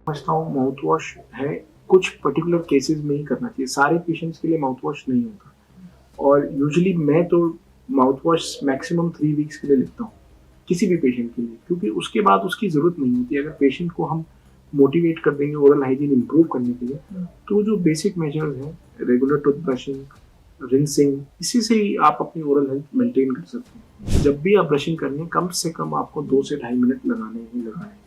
समझता हूँ mouth wash है कुछ पर्टिकुलर केसेस में ही करना चाहिए, सारे पेशेंट्स के लिए माउथ वॉश नहीं होता। और यूजुअली मैं तो माउथ वॉश मैक्सिमम 3 वीक्स के लिए लिखता हूँ किसी भी पेशेंट के लिए, क्योंकि उसके बाद उसकी ज़रूरत नहीं होती। अगर पेशेंट को हम मोटिवेट कर देंगे ओरल हाइजीन इंप्रूव करने के लिए, तो जो बेसिक मेजर्स हैं, रेगुलर टूथ ब्रशिंग, रिंसिंग, इसी से ही आप अपनी ओरल हेल्थ मेंटेन कर सकते हैं। जब भी आप ब्रशिंग करें कम से कम आपको 2 से ढाई मिनट लगाने ही लगाने हैं,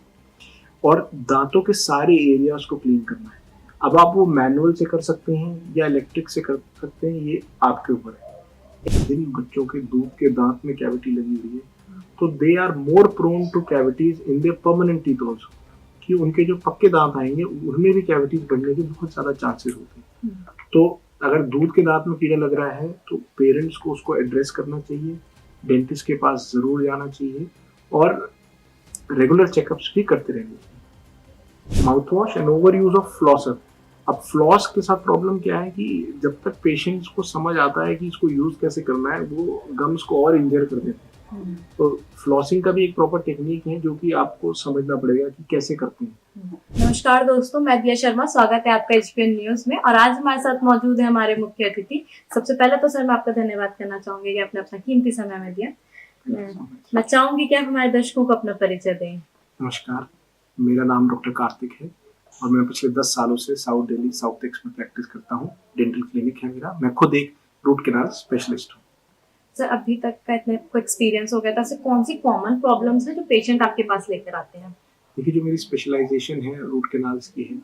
और दांतों के सारे एरियाज को क्लीन करना है। अब आप वो मैनुअल से कर सकते हैं या इलेक्ट्रिक से कर सकते हैं, ये आपके ऊपर है। जिन बच्चों के दूध के दांत में कैविटी लगी हुई है, तो they are more prone to cavities in their permanent teeth also, कि उनके जो पक्के दांत आएंगे उनमें भी कैविटीज बढ़ने के बहुत ज्यादा चांसेस होते हैं। तो अगर दूध के दांत में कीड़ा लग रहा है तो पेरेंट्स को उसको एड्रेस करना चाहिए, डेंटिस्ट के पास जरूर जाना चाहिए, और रेगुलर चेकअप्स भी करते रहने चाहिए। Mouth wash and over use of flosser. अब फ्लॉस के साथ प्रॉब्लम क्या है कि जब तक पेशेंट्स को समझ आता है कि इसको यूज कैसे करना है, वो गम्स को और इंजर कर देते हैं। तो फ्लॉसिंग का भी एक प्रॉपर टेक्निक है जो कि आपको समझना पड़ेगा कि कैसे करते हैं। नमस्कार दोस्तों, मैं दिया शर्मा, स्वागत है आपका एचपीएन न्यूज में। और आज हमारे साथ मौजूद है हमारे मुख्य अतिथि। सबसे पहले तो सर मैं आपका धन्यवाद करना चाहूंगी कि आपने अपना कीमती समय में दिया। मैं चाहूंगी कि आप हमारे दर्शकों को अपना परिचय दें। नमस्कार, मेरा नाम डॉक्टर कार्तिक है और मैं पिछले 10 सालों से साउथ दिल्ली साउथ एक्स में प्रैक्टिस करता हूँ। डेंटल क्लिनिक है मेरा। मैं खुद एक रूट कैनाल स्पेशलिस्ट हूँ। सर, अभी तक का इतने को एक्सपीरियंस हो गया था, कौन सी कॉमन प्रॉब्लम्स है जो पेशेंट आपके पास लेकर आते हैं? देखिए, जो मेरी स्पेशलाइजेशन है रूट कैनाल्स की है,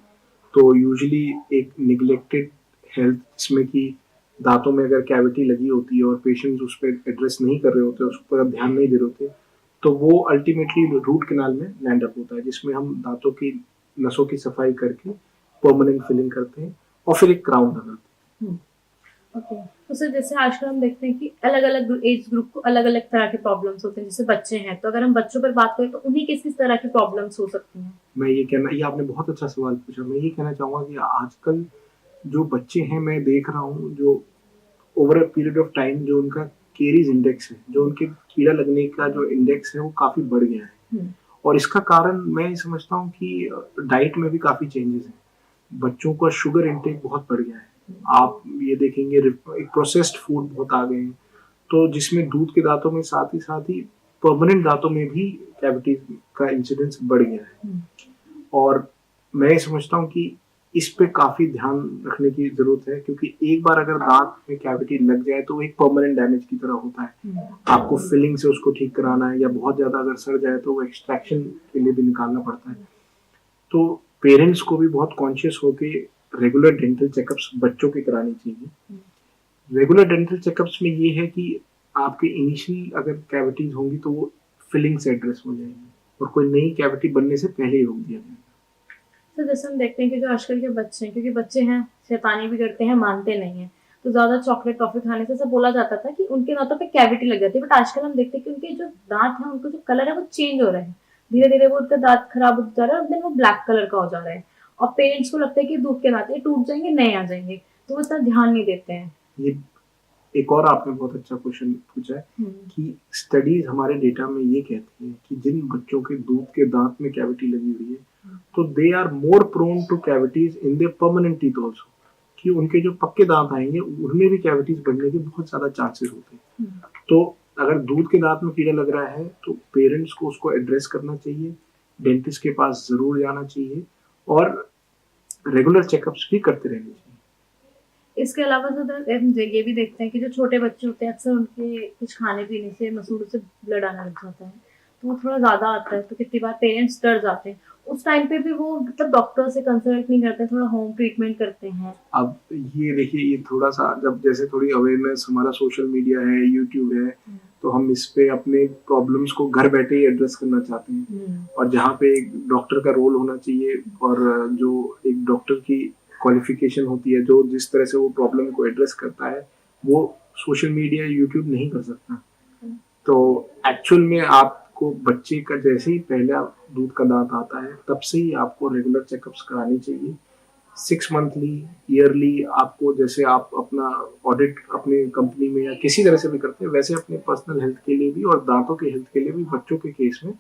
तो यूजुअली एक निगलेक्टेड हेल्थ, जिसमें कि दांतों में अगर कैविटी लगी होती है और पेशेंट्स उस पर एड्रेस नहीं कर रहे होते, उस पर ध्यान नहीं दे रहे होते, तो वो अल्टीमेटली रूट कैनाल में लैंड अप होता है, जिसमें हम दांतों की नसों की सफाई करके परमानेंट फिलिंग करते हैं और फिर एक क्राउन लगाते हैं। ओके। तो सर, जैसे आजकल हम देखते हैं कि अलग अलग एज ग्रुप को अलग अलग तरह के प्रॉब्लम्स होते हैं। जैसे बच्चे हैं, तो अगर हम बच्चों पर बात करें तो उन्हें किस किस तरह की प्रॉब्लम्स हो सकती हैं? ये आपने बहुत अच्छा सवाल पूछा। मैं ये कहना चाहूंगा कि आजकल जो बच्चे हैं, मैं देख रहा हूँ जो over a period of time जो उनका केरीज इंडेक्स है, जो उनके कीड़ा लगने का जो इंडेक्स है, वो काफी बढ़ गया है। और इसका कारण मैं समझता हूँ कि डाइट में भी काफी चेंजेस हैं। बच्चों का शुगर इंटेक बहुत बढ़ गया है। आप ये देखेंगे एक प्रोसेस्ड फूड बहुत आ गए हैं, तो जिसमें दूध के दांतों में साथ ही परमानेंट दांतों में भी कैविटीज का इंसिडेंस बढ़ गया है। और मैं समझता हूँ कि इस पे काफी ध्यान रखने की जरूरत है, क्योंकि एक बार अगर दांत में कैविटी लग जाए तो एक परमानेंट डैमेज की तरह होता है। आपको फिलिंग से उसको ठीक कराना है, या बहुत ज्यादा अगर सड़ जाए तो वो एक्सट्रैक्शन के लिए भी निकालना पड़ता है। तो पेरेंट्स को भी बहुत कॉन्शियस होके रेगुलर डेंटल चेकअप्स बच्चों के करानी चाहिए। रेगुलर डेंटल चेकअप्स में ये है कि आपके इनिशियल अगर कैविटीज होंगी तो वो फिलिंग से एड्रेस हो जाएंगी, और कोई नई कैविटी बनने से पहले ही रोक दिया जाएगा। तो जैसे हम देखते हैं कि जो आजकल के बच्चे हैं, क्योंकि बच्चे हैं शैतानी भी करते हैं, मानते नहीं है, तो ज्यादा चॉकलेट टॉफी खाने से सब बोला जाता था कि उनके दांतों पे कैविटी लग जाती है। बट आजकल हम देखते हैं कि उनके जो दांत हैं, उनका जो कलर है वो चेंज हो रहा है। धीरे धीरे वो उनका दांत खराब होता जा रहा है और देन वो ब्लैक कलर का हो जा रहा है। और पेरेंट्स को लगता है कि दूध के दांत ये टूट जाएंगे, नए आ जाएंगे, तो वो इतना ध्यान नहीं देते हैं। ये एक और आपने बहुत अच्छा क्वेश्चन पूछा है कि स्टडीज हमारे डेटा में ये कहती है कि जिन बच्चों के दूध के दांत में कैविटी लगी हुई है, तो they are more prone to cavities in their permanent teeth also, कि उनके जो पक्के दांत आएंगे उनमें भी कैविटीज बढ़ने के बहुत ज्यादा चांसेस होते हैं। तो अगर दूध के दांत में कीड़ा लग रहा है तो पेरेंट्स को उसको एड्रेस करना चाहिए, डेंटिस्ट के पास जरूर जाना चाहिए, और रेगुलर चेकअप्स भी करते रहने चाहिए। इसके अलावा हम ये भी देखते हैं कि जो छोटे बच्चे होते हैं, अक्सर उनके कुछ खाने पीने से मसूड़ों से ब्लड आने लग जाता है, तो वो थोड़ा ज्यादा आता है, तो कितनी बार पेरेंट्स डर जाते हैं। उस टाइम पे भी वो मतलब डॉक्टर से कंसल्ट नहीं करते, थोड़ा होम ट्रीटमेंट करते हैं। अब ये देखिए, ये थोड़ा सा जब जैसे थोड़ी अवेयरनेस, हमारा सोशल मीडिया है, यूट्यूब है, तो हम इस पे अपने प्रॉब्लम्स को घर बैठे ही एड्रेस करना चाहते हैं। और जहाँ पे एक डॉक्टर का रोल होना चाहिए, और जो एक डॉक्टर की क्वालिफिकेशन होती है, जो जिस तरह से वो प्रॉब्लम को एड्रेस करता है, वो सोशल मीडिया यूट्यूब नहीं कर सकता। तो एक्चुअल में आपको बच्चे का जैसे ही पहला दूध का दांत आता है, तब से ही आपको रेगुलर चेकअप्स करानी चाहिए। 6 मंथली, ईयरली, आपको जैसे आप अपना ऑडिट अपनी कंपनी में या किसी तरह से भी करते हैं, वैसे अपने पर्सनल हेल्थ के लिए भी और दांतों के हेल्थ के लिए भी बच्चों के केस में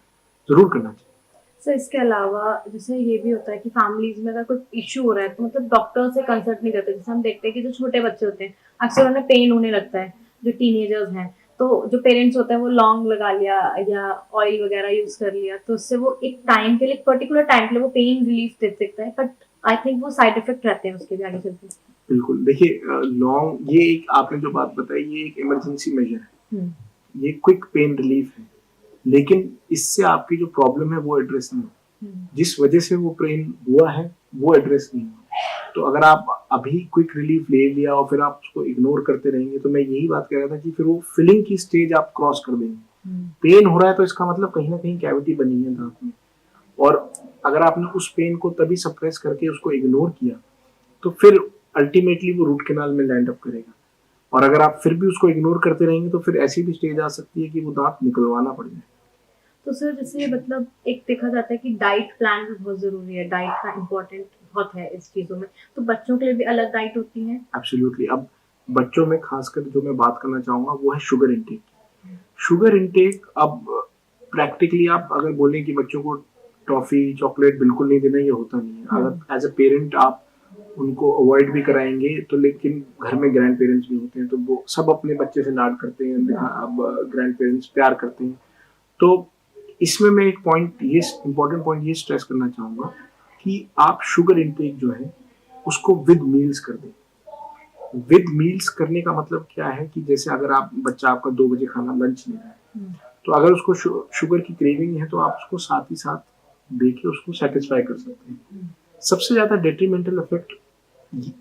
जरूर करना चाहिए। सर इसके अलावा जैसे ये भी होता है कि फैमिलीज में अगर कोई इशू हो रहा है तो मतलब डॉक्टर से कंसल्ट नहीं करते। जैसे हम देखते हैं कि जो छोटे बच्चे होते हैं अक्सर उन्हें पेन होने लगता है, जो टीनेजर्स हैं, तो जो पेरेंट्स होते हैं वो लौंग लगा लिया या ऑयल वगैरह यूज कर लिया, तो उससे वो एक टाइम के लिए, पर्टिकुलर टाइम के लिए वो पेन रिलीफ दे सकता है, बट आई थिंक वो साइड इफेक्ट रहते हैं उसके भी आगे चलते। बिल्कुल, देखिए लॉन्ग, ये एक आपने जो बात बताई ये एक इमरजेंसी मेजर है, ये क्विक पेन रिलीफ है, लेकिन इससे आपकी जो प्रॉब्लम है वो एड्रेस नहीं हो, जिस वजह से वो पेन हुआ है वो एड्रेस नहीं हो। तो अगर आप अभी क्विक रिलीफ ले लिया और फिर आप उसको इग्नोर करते रहेंगे, तो मैं यही बात कह रहा था कि फिर वो फिलिंग की स्टेज आप क्रॉस कर देंगे। पेन हो रहा है तो इसका मतलब कहीं ना कहीं कैविटी बनी है दांत में, और अगर आपने उस पेन को तभी सप्रेस करके उसको इग्नोर किया तो फिर अल्टीमेटली वो रूट कैनाल में लैंड अप करेगा। और अगर आप फिर भी उसको इग्नोर करते रहेंगे तो फिर ऐसी भी स्टेज आ सकती है कि वो दांत निकलवाना पड़ जाए। तो सर जैसे मतलब एक देखा जाता है कि डाइट प्लान भी बहुत जरूरी है, डाइट का इम्पोर्टेंट बहुत है इस चीजों में, तो बच्चों के लिए भी अलग डाइट होती है? एब्सोल्युटली। अब बच्चों में खासकर जो मैं बात करना चाहूंगा वो है शुगर इंटेक। शुगर इंटेक, अब प्रैक्टिकली आप अगर बोलें कि बच्चों को टॉफी चॉकलेट बिल्कुल नहीं देना, ये होता नहीं है। अगर एज अ पेरेंट आप उनको अवॉइड भी कराएंगे तो, लेकिन घर में ग्रैंड पेरेंट्स भी होते हैं तो वो सब अपने बच्चे से लाड करते हैं, अब ग्रैंड पेरेंट्स प्यार करते हैं। तो इसमें मैं एक पॉइंट, ये इम्पोर्टेंट पॉइंट ये स्ट्रेस करना चाहूंगा कि आप शुगर इंटेक जो है उसको विद मील्स कर दें। विद मील्स करने का मतलब क्या है कि जैसे अगर आप बच्चा आपका 2 बजे खाना लंच ले रहा है, तो अगर उसको शुगर की क्रेविंग है तो आप उसको साथ ही साथ देके उसको सेटिस्फाई कर सकते हैं। सबसे ज्यादा डेट्रीमेंटल इफेक्ट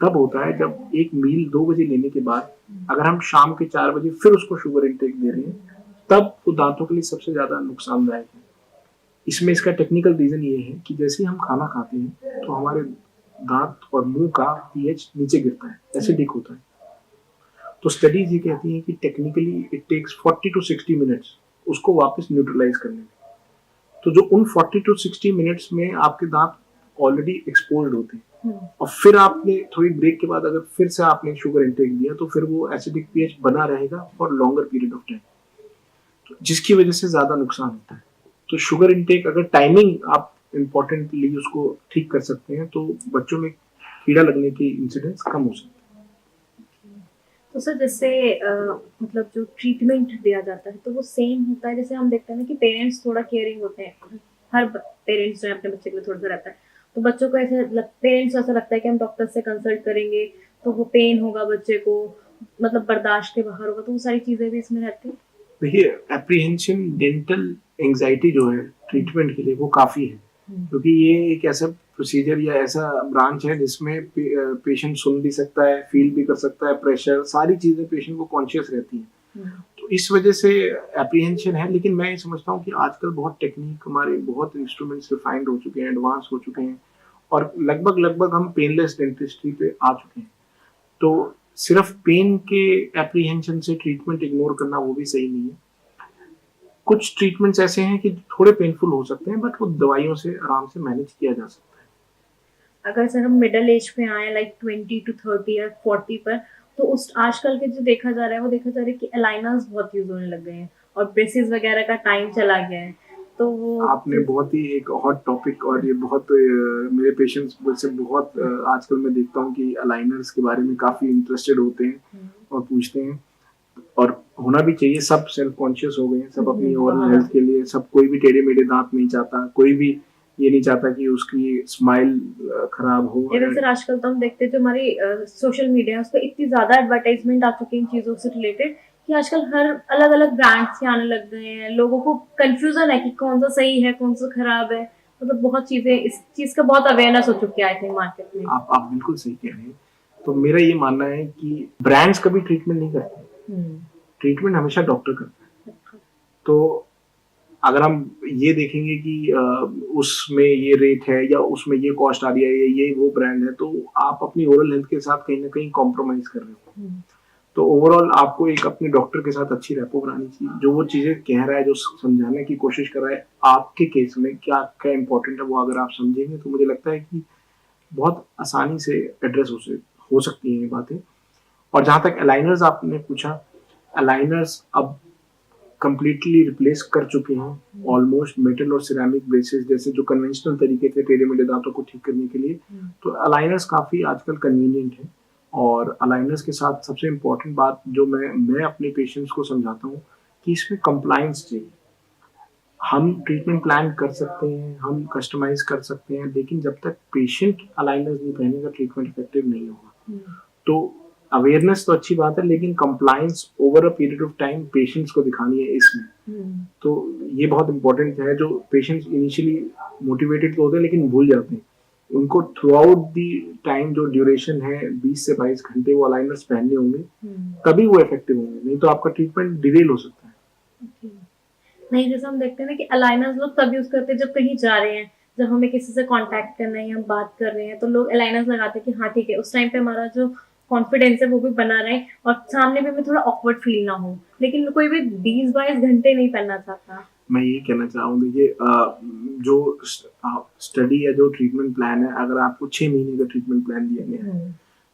तब होता है जब एक मील 2 बजे लेने के बाद अगर हम शाम के 4 बजे फिर उसको शुगर इंटेक दे रहे हैं, तब वो दांतों के लिए सबसे ज्यादा नुकसानदायक है। इसमें इसका टेक्निकल रीजन ये है कि जैसे ही हम खाना खाते हैं तो हमारे दांत और मुंह का पीएच नीचे गिरता है, एसिडिक होता है। तो स्टडीज ये कहती हैं कि technically it takes 40 to 60 minutes उसको वापस न्यूट्रलाइज करने में। तो जो उन 40 to 60 मिनट्स में आपके दांत ऑलरेडी एक्सपोज्ड होते हैं, और फिर आपने थोड़ी ब्रेक के बाद अगर फिर से आपने शुगर इंटेक दिया तो फिर वो एसिडिक पीएच बना रहेगा for longer period of time, तो जिसकी वजह से ज्यादा नुकसान होता है। तो शुगर इंटेक अगर टाइमिंग आप इम्पोर्टेंटली उसको ठीक कर सकते हैं तो बच्चों में कीड़ा लगने की इंसिडेंस कम हो सकती है। तो सर जैसे मतलब जो ट्रीटमेंट दिया जाता है तो वो सेम होता है? जैसे हम देखते हैं ना कि पेरेंट्स थोड़ा केयरिंग होते हैं, हर पेरेंट्स जो है अपने बच्चे के लिए थोड़ा सा रहता है, तो बच्चों को ऐसे पेरेंट्स को ऐसा लगता है कि हम डॉक्टर से कंसल्ट करेंगे तो वो पेन होगा बच्चे को, मतलब बर्दाश्त के बाहर होगा, तो वो सारी चीजें भी इसमें रहती है। देखिए, एप्रीहेंशन डेंटल एंजाइटी जो है ट्रीटमेंट के लिए वो काफी है, क्योंकि ये एक ऐसा प्रोसीजर या ऐसा ब्रांच है जिसमें पेशेंट सुन भी सकता है, फील भी कर सकता है, प्रेशर, सारी चीजें पेशेंट को कॉन्शियस रहती हैं। तो इस वजह से एप्रीहेंशन है। लेकिन मैं ये समझता हूँ कि आजकल बहुत टेक्निक, हमारे बहुत इंस्ट्रूमेंट्स रिफाइंड हो चुके हैं, एडवांस हो चुके हैं, और लगभग हम पेनलेस डेंटिस्ट्री पे आ चुके हैं। तो सिर्फ पेन के एप्रीहेंशन से ट्रीटमेंट इग्नोर करना वो भी सही नहीं है। कुछ ट्रीटमेंट्स ऐसे हैं कि थोड़े पेनफुल हो सकते हैं, बट वो दवाइयों से आराम से मैनेज किया जा सकता है। अगर सर हम मिडिल एज पे आए लाइक 20 to 30 या 40 पर, तो उस आजकल के जो देखा जा रहा है वो देखा जा रहा है कि अलाइनर्स बहुत यूज होने लग गए हैं और ब्रेसेस वगैरह का टाइम चला गया है, तो वो आपने बहुत ही एक हॉट टॉपिक, और ये बहुत मेरे पेशेंट्स से बहुत आजकल मैं देखता हूँ कि अलाइनर्स के बारे में काफी इंटरेस्टेड होते हैं और पूछते हैं, और होना भी चाहिए। सब सेल्फ कॉन्शियस हो गए हैं, सब अपनी ओवरऑल हेल्थ के लिए, सब कोई भी टेढ़े मेढ़े दांत नहीं चाहता, कोई भी ये नहीं चाहता कि उसकी स्माइल खराब हो। इवन सर आजकल तो हम देखते हैं जो हमारी सोशल मीडिया है उस पर इतनी ज्यादा एडवर्टाइजमेंट आ चुकी है इन चीजों से रिलेटेड कि आजकल हर अलग अलग ब्रांड्स के आने लग गए हैं, लोगों को कंफ्यूजन है कि कौन सा सही है कौन सा खराब है, मतलब बहुत चीजें, इस चीज का बहुत अवेयरनेस हो चुकी है आई थिंक मार्केट में। आप बिल्कुल सही कह रहे हैं। तो मेरा ये मानना है कि ब्रांड्स कभी ट्रीटमेंट नहीं करते, ट्रीटमेंट हमेशा डॉक्टर करता है। तो अगर हम ये देखेंगे कि उसमें ये रेट है या उसमें ये कॉस्ट आ रही है या ये वो ब्रांड है, तो आप अपनी ओरल हेल्थ के साथ कहीं ना कहीं कॉम्प्रोमाइज कर रहे हो। तो ओवरऑल आपको एक अपने डॉक्टर के साथ अच्छी रैपो बनानी चाहिए, जो वो चीजें कह रहा है, जो समझाने की कोशिश कर रहा है, आपके केस में क्या क्या इंपॉर्टेंट है वो अगर आप समझेंगे तो मुझे लगता है कि बहुत आसानी से एड्रेस हो सकती हैं ये बातें। और जहां तक अलाइनर्स आपने पूछा, अलाइनर्स अब कंप्लीटली रिप्लेस कर चुके हैं ऑलमोस्ट मेटल और सिरेमिक ब्रेसेस जैसे जो कन्वेंशनल तरीके थे टेढ़े मेढ़े दांतों को ठीक करने के लिए। तो अलाइनर्स काफ़ी आजकल कन्वीनियंट है। और अलाइनर्स के साथ सबसे इम्पोर्टेंट बात जो मैं अपने पेशेंट्स को समझाता हूँ कि इसमें कंप्लायंस चाहिए। हम ट्रीटमेंट प्लान कर सकते हैं, हम कस्टमाइज कर सकते हैं, लेकिन जब तक पेशेंट अलाइनर्स नहीं पहनेगा ट्रीटमेंट इफेक्टिव नहीं होगा। तो अवेयरनेस तो अच्छी बात है, लेकिन compliance over a period of time patients को दिखानी है इसमें। तो ये बहुत इंपॉर्टेंट है। जो पेशेंट्स इनिशियली मोटिवेटेड तो होते हैं लेकिन भूल जाते हैं, उनको थ्रू आउट दी टाइम जो ड्यूरेशन है 20 से 22 घंटे वो अलाइनर्स पहनने होंगे, तभी वो इफेक्टिव होंगे, नहीं तो आपका ट्रीटमेंट डिलेल हो सकता है। नहीं, जैसे हम देखते हैं ना कि अलाइनर्स लोग तब यूज करते हैं जब कहीं जा रहे हैं, जब हमें किसी से कांटेक्ट करना है या हम बात कर रहे हैं तो लोग अलाइनर्स लगाते हैं कि हाँ ठीक है, उस टाइम पे हमारा जो कॉन्फिडेंस है वो भी बना रहे और सामने भी हमें थोड़ा ऑकवर्ड फील ना हो। लेकिन कोई भी 20-22 घंटे नहीं पहनना चाहता। मैं ये कहना चाहूँ, देखिए जो स्टडी या जो ट्रीटमेंट प्लान है, अगर आपको 6 महीने का ट्रीटमेंट प्लान दिया गया है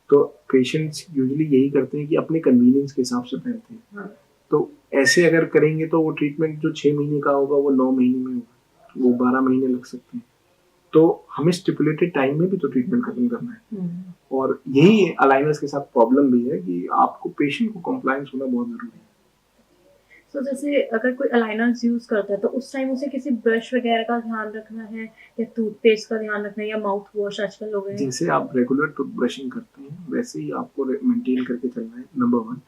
तो पेशेंट्स यूजुअली यही करते हैं कि अपने कन्वीनियंस के हिसाब से पहनते हैं। तो ऐसे अगर करेंगे तो वो ट्रीटमेंट जो 6 महीने का होगा वो 9 महीने में होगा, वो 12 महीने लग सकते हैं। तो हमें स्टिपुलेटेड टाइम में भी तो ट्रीटमेंट खत्म करना है। और यही अलाइनर्स के साथ प्रॉब्लम भी है कि आपको पेशेंट को कंप्लायंस होना बहुत जरूरी है। तो जैसे अगर कोई अलाइनर्स यूज करता है तो उस टाइम उसे किसी ब्रश वगैरह का ध्यान रखना है या टूथपेस्ट का ध्यान रखना है या माउथ वॉश आजकल लोग हैं? जैसे आप रेगुलर टूथ ब्रशिंग करते हैं वैसे ही आपको मेंटेन करके चलना है, number 1।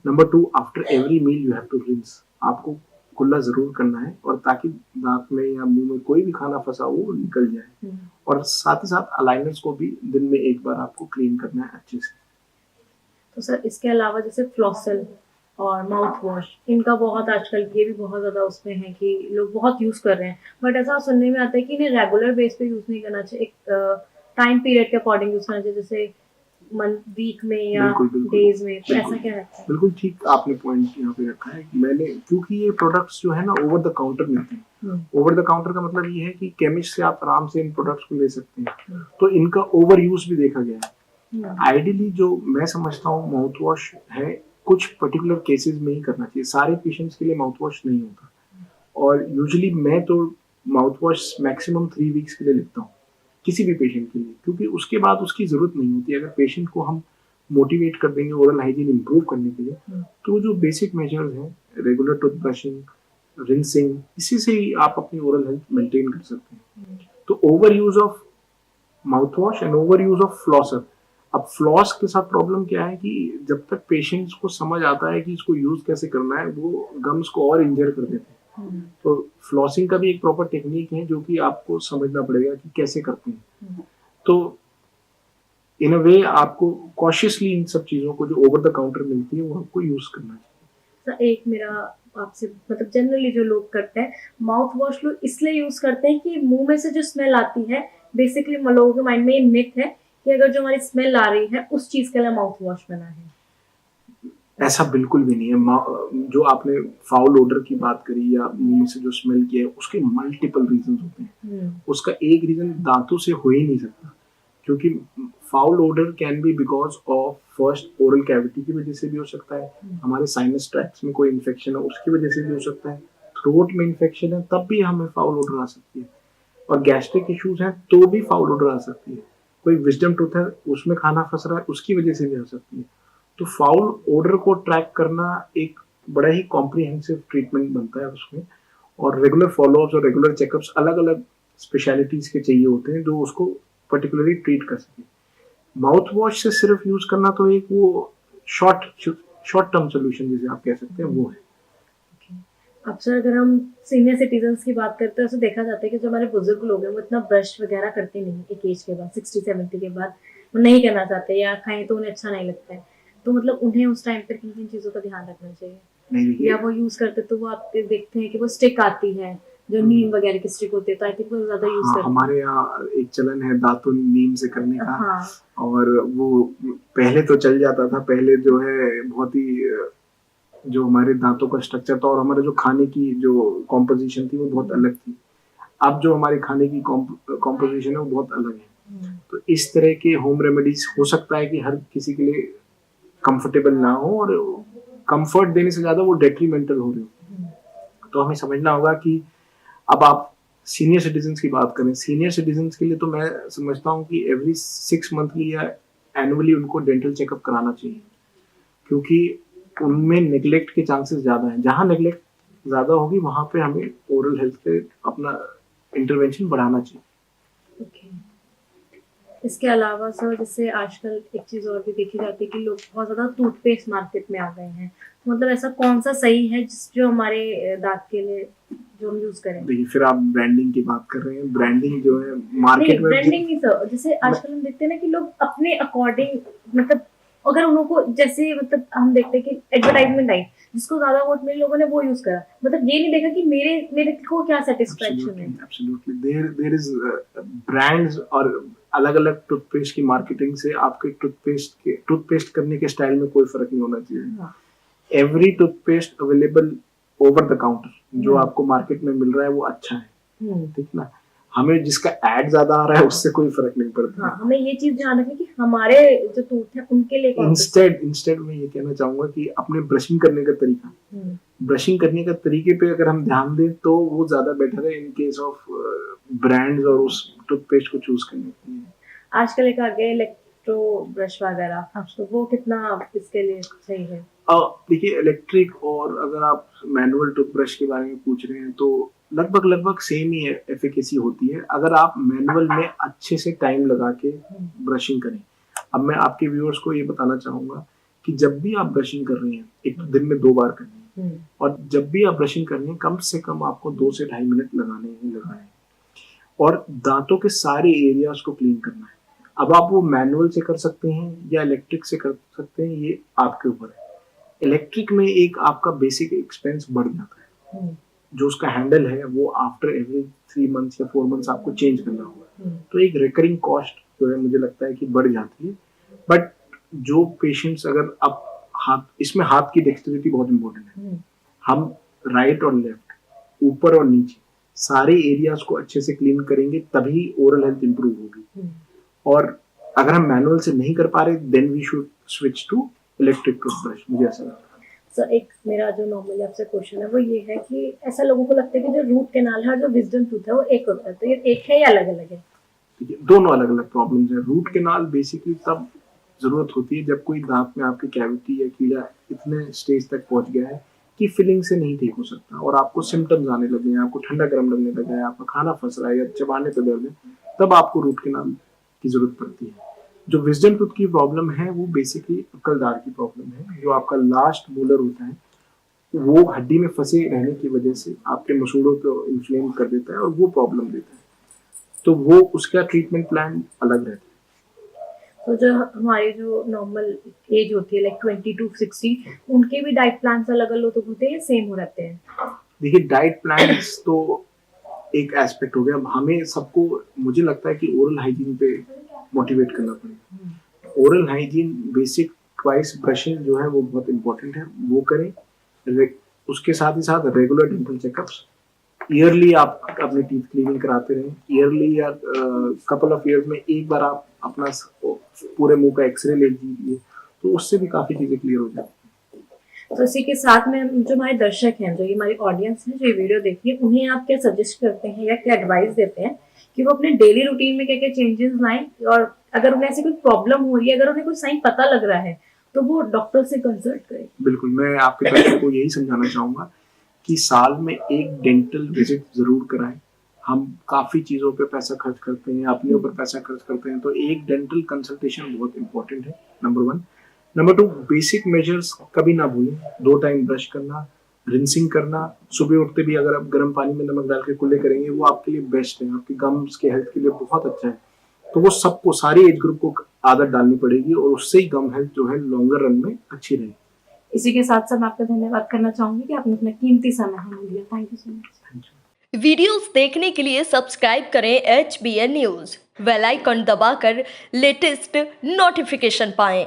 Number 2, after every meal you have to rinse. आपको कुल्ला जरूर करना है, और ताकि दांत में या मुंह में कोई भी खाना फंसा हो वो निकल जाए। और साथ ही साथ अलाइनर्स को भी दिन में एक बार आपको क्लीन करना है अच्छे से। तो सर इसके अलावा जैसे फ्लॉसल और माउथ वॉश, इनका बहुत आजकल ये भी बहुत ज़्यादा उसमें है कि लोग बहुत यूज़ कर रहे हैं, बट ऐसा सुनने में आता है कि इन्हें रेगुलर बेस पे यूज़ नहीं करना चाहिए, एक टाइम पीरियड के अकॉर्डिंग यूज़ करना चाहिए, जैसे मंथ, वीक में या डेज में। तो ऐसा क्या रहता है? बिल्कुल ठीक आपने पॉइंट यहाँ पे रखा है। मैंने, क्योंकि ये प्रोडक्ट्स जो है ना ओवर द काउंटर मिलते हैं। ओवर द काउंटर का मतलब ये है कि केमिस्ट से आप आराम से इन प्रोडक्ट्स को ले सकते हैं, तो इनका ओवर यूज भी देखा गया है। आइडियली जो मैं समझता हूँ माउथ वॉश है कुछ पर्टिकुलर केसेस में ही करना चाहिए, सारे पेशेंट्स के लिए माउथ वॉश नहीं होता। और यूजुअली मैं तो माउथ वॉश मैक्सिमम 3 वीक्स के लिए लिखता हूँ किसी भी पेशेंट के लिए, क्योंकि उसके बाद उसकी जरूरत नहीं होती। अगर पेशेंट को हम मोटिवेट कर देंगे ओरल हाइजीन इंप्रूव करने के लिए, तो जो बेसिक मेजर्स हैं, रेगुलर टूथ ब्रशिंग, रिंसिंग, इसी से ही आप अपनी ओरल हेल्थ मेंटेन कर सकते हैं। तो over use of mouth wash and over use of flosser. अब फ्लॉस के साथ प्रॉब्लम क्या है कि जब तक पेशेंट्स को समझ आता है कि इसको यूज कैसे करना है, वो गम्स को और इंजर कर देते हैं। तो फ्लॉसिंग का भी एक प्रॉपर टेक्निक है जो कि आपको समझना पड़ेगा कि कैसे करते हैं। तो इन अ वे आपको कॉशियसली इन सब चीजों को जो ओवर द काउंटर मिलती है वो आपको यूज करना चाहिए। सर एक मेरा आपसे, मतलब जनरली जो लोग करते हैं माउथ वॉश लोग इसलिए यूज करते हैं कि मुंह में से जो स्मेल आती है, बेसिकली लोगों के माइंड में ये मिथ है कि अगर जो हमारी स्मेल आ रही है उस चीज के लिए माउथ वॉश बना है। ऐसा बिल्कुल भी नहीं है। जो आपने फाउल ओडर की बात करी या मुंह से जो स्मेल की है, उसके मल्टीपल रीजन होते हैं। उसका एक रीजन दांतों से हो ही नहीं सकता, क्योंकि foul odour can be because of first oral cavity की वजह से भी हो सकता है, हमारे साइनस ट्रैक्ट्स में कोई इन्फेक्शन है उसकी वजह से भी हो सकता है, थ्रोट में इन्फेक्शन है तब भी हमें फाउल ओडर आ सकती है, और गैस्ट्रिक इश्यूज हैं तो भी फाउल ओडर आ सकती है, कोई विजडम टूथ है उसमें खाना फंस रहा है उसकी वजह से भी आ सकती है। तो फाउल ओडर को ट्रैक करना एक बड़ा ही कॉम्प्रिहेंसिव ट्रीटमेंट बनता है उसमें, और रेगुलर फॉलोअप्स और रेगुलर चेकअप्स अलग अलग स्पेशलिटीज के चाहिए होते हैं जो उसको पर्टिकुलरली ट्रीट कर सके। माउथ वॉश से सिर्फ यूज करना तो एक वो शॉर्ट टर्म सोल्यूशन जिसे आप कह सकते हैं वो है। अब सर अगर हम सीनियर सिटीजन्स की बात करते हैं तो देखा जाता है कि जो हमारे बुजुर्ग लोग हैं वो इतना ब्रश वगैरह करते नहीं, एक एज के बाद 60-70 के बाद वो नहीं करना चाहते या खाएं तो उन्हें अच्छा नहीं लगता है। तो मतलब उन्हें उस टाइम पर किन किन चीज़ों का ध्यान रखना चाहिए? या वो यूज करते तो वो आप देखते हैं कि वो स्टिक आती है जो नीम वगैरह की स्टिक होती है, तो आई थिंक वो ज्यादा यूज करते हैं। हमारे यहाँ एक चलन है दातुन नीम से करने का। और वो पहले तो चल जाता था, पहले जो है बहुत ही जो हमारे दांतों का स्ट्रक्चर था और हमारे जो खाने की जो कॉम्पोजिशन थी वो बहुत अलग थी। अब जो हमारे खाने की कॉम्पोजिशन है वो बहुत अलग है। तो इस तरह के होम रेमेडीज हो सकता है कि हर किसी के लिए कंफर्टेबल ना हो, और कंफर्ट देने से ज्यादा वो डेट्रीमेंटल हो रहे हो। तो हमें समझना होगा कि अब आप सीनियर सिटीजन्स की बात करें, सीनियर सिटीजन्स के लिए तो मैं समझता हूँ कि एवरी 6 मंथली या एनुअली उनको डेंटल चेकअप कराना चाहिए, क्योंकि उनमें नेग्लेक्ट के चांसेस ज़्यादा हैं। जहाँ नेग्लेक्ट ज़्यादा होगी वहाँ पे हमें ओरल हेल्थ पे अपना इंटरवेंशन बढ़ाना चाहिए। ओके। इसके अलावा सर जैसे आजकल एक चीज़ और भी देखी जाती है कि लोग बहुत ज़्यादा टूथपेस्ट मार्केट में आ गए हैं, मतलब ऐसा कौन सा सही है जो हमारे दांत के लिए जो हम यूज करें? देखिए, फिर आप ब्रांडिंग की बात कर रहे हैं। ब्रांडिंग जो है नहीं, मार्केट में ब्रांडिंग नहीं सर, जैसे आजकल हम देखते हैं ना कि लोग अपने अकॉर्डिंग, मतलब अगर उनको जैसे, मतलब हम देखते हैं कि एडवर्टाइजमेंट आई, जिसको ज्यादा वोट मिले लोगों ने वो यूज करा, मतलब ये नहीं देखा कि मेरे मेरे को क्या सेटिस्फेक्शन है। एब्सोल्युटली देयर इज ब्रांड्स और अलग अलग टूथपेस्ट की मार्केटिंग से आपके टूथपेस्ट करने के स्टाइल में कोई फर्क नहीं होना चाहिए। Every toothpaste available over the counter जो आपको मार्केट में मिल रहा है वो अच्छा है, ठीक ना। हमें जिसका एड ज्यादा आ रहा है उससे कोई फर्क नहीं पड़ता। हाँ, हमें ये चीज ध्यान रखनी कि हमारे जो टूथ है उनके लिए इंस्टेड मैं ये कहना चाहूंगा कि अपने ब्रशिंग करने का तरीका, ब्रशिंग करने का तरीके पे अगर हम ध्यान दें तो वो ज्यादा बेटर है इन केस ऑफ ब्रांड्स और उस टूथपेस्ट को चूज करने के लिए। आजकल एक आ गया इलेक्ट्रो ब्रश वगैरह, तो वो कितना इसके लिए सही है? देखिए, इलेक्ट्रिक और अगर आप मैनुअल टूथब्रश के बारे में पूछ रहे हैं तो लगभग सेम ही एफिकेसी होती है अगर आप मैनुअल में अच्छे से टाइम लगा के ब्रशिंग करें। अब मैं आपके व्यूअर्स को ये बताना चाहूंगा कि जब भी आप ब्रशिंग कर रही हैं, एक तो दिन में 2 बार करनी है, और जब भी आप ब्रशिंग कर रही हैं कम से कम आपको 2 से 2.5 मिनट लगाने हैं और दांतों के सारे एरियाज को क्लीन करना है। अब आप वो मैनुअल से कर सकते हैं या इलेक्ट्रिक से कर सकते हैं, ये आपके ऊपर है। इलेक्ट्रिक में एक आपका बेसिक एक्सपेंस बढ़ जाता है, जो उसका हैंडल है वो आफ्टर एवरी 3 मंथ्स या 4 मंथ्स आपको चेंज करना होगा, तो एक रिकरिंग कॉस्ट जो है मुझे लगता है कि बढ़ जाती है। बट जो पेशेंट्स अगर आप इसमें हाथ की डेक्सटेरिटी बहुत इंपॉर्टेंट है। हम राइट और लेफ्ट, ऊपर और नीचे सारे एरियाज को अच्छे से क्लीन करेंगे तभी ओरल हेल्थ इंप्रूव होगी। और अगर हम मैनुअल से नहीं कर पा रहे then we should switch to electric toothbrush, मुझे ऐसा लगता है। सर एक मेरा जो नॉर्मली आपसे क्वेश्चन है वो ये है कि ऐसा लोगों को लगता है कि जो रूट कैनाल है और जो विजडम टूथ है वो एक होता है, तो ये एक है या अलग अलग है? देखिए, दोनों अलग अलग प्रॉब्लम्स है। रूट कैनाल बेसिकली तब जरूरत होती है जब कोई दांत में आपकी कैविटी या कीड़ा इतने स्टेज तक पहुंच गया है कि फिलिंग से नहीं ठीक हो सकता और आपको सिम्टम्स आने लगे हैं, आपको ठंडा गर्म लगने लगा है, आपका खाना फंस रहा है या चबाने पे दर्द है, तब आपको रूट कैनाल की जरूरत पड़ती है। जो विजडम टूथ की प्रॉब्लम है वो बेसिकली अक्लदार की प्रॉब्लम है। जो आपका लास्ट मोलर होता है वो हड्डी में फंसे रहने की वजह से आपके मसूड़ों को इन्फ्लेम कर देता है और वो प्रॉब्लम देता है, तो वो उसका ट्रीटमेंट प्लान अलग रहता है। तो जो हमारी जो नॉर्मल एज होती है लाइक 20 to 60, उनके भी डाइट प्लान्स अलग अलग होते हैं, सेम हो रहते हैं? देखिए, डाइट प्लान्स तो एक एस्पेक्ट हो गया। हमें सबको, मुझे लगता है कि ओरल हाइजीन पे मोटिवेट करना पड़ेगा। Oral hygiene basic twice brushing जो है वो बहुत इंपॉर्टेंट है, वो करें। उसके साथ ही साथ रेगुलर डेंटल चेकअप्स, ईयरली आप अपने टीथ क्लीनिंग कराते रहें। ईयरली या कपल ऑफ ईयर्स में एक बार आप अपना पूरे मुंह का एक्सरे ले लीजिए, तो उससे भी काफी चीजें क्लियर हो जाती हैं। तो इसी के साथ में जो हमारे दर्शक हैं, जो ये हमारी ऑडियंस है जो ये वीडियो देखती है, उन्हें आप क्या सजेस्ट करते हैं या क्या एडवाइस देते हैं कि वो अपने डेली रूटीन में क्या क्या चेंजेस लाएं, और अगर उन्हें ऐसी कोई प्रॉब्लम हो रही है, अगर उन्हें कोई साइन पता लग रहा है तो वो डॉक्टर से कंसल्ट करें? बिल्कुल, मैं आपके दर्शकों को यही समझाना चाहूंगा कि साल में एक डेंटल विजिट जरूर कराएं। हम काफी चीजों पे पैसा खर्च करते हैं, अपने ऊपर पैसा खर्च करते हैं, तो एक डेंटल कंसल्टेशन बहुत इंपॉर्टेंट है, नंबर 1। नंबर 2, बेसिक मेजर्स कभी ना भूलें। 2 टाइम ब्रश करना, रिंसिंग करना, सुबह उठते भी अगर आप गर्म पानी में नमक डाल के कुल्ले करेंगे वो आपके लिए बेस्ट है, आपके गम्स के हेल्थ के लिए बहुत अच्छा है। तो वो सबको, सारी एज ग्रुप को आदत डालनी पड़ेगी और उससे ही गम हेल्थ जो है लॉन्गर रन में अच्छी रहेगी। इसी के साथ साथ मैं आपका धन्यवाद करना चाहूंगी कि आपने अपना कीमती समय हमें दिया। Thank you so much. Videos देखने के लिए सब्सक्राइब करें HBN न्यूज़, बेल आइकन दबाकर लेटेस्ट नोटिफिकेशन पाएं।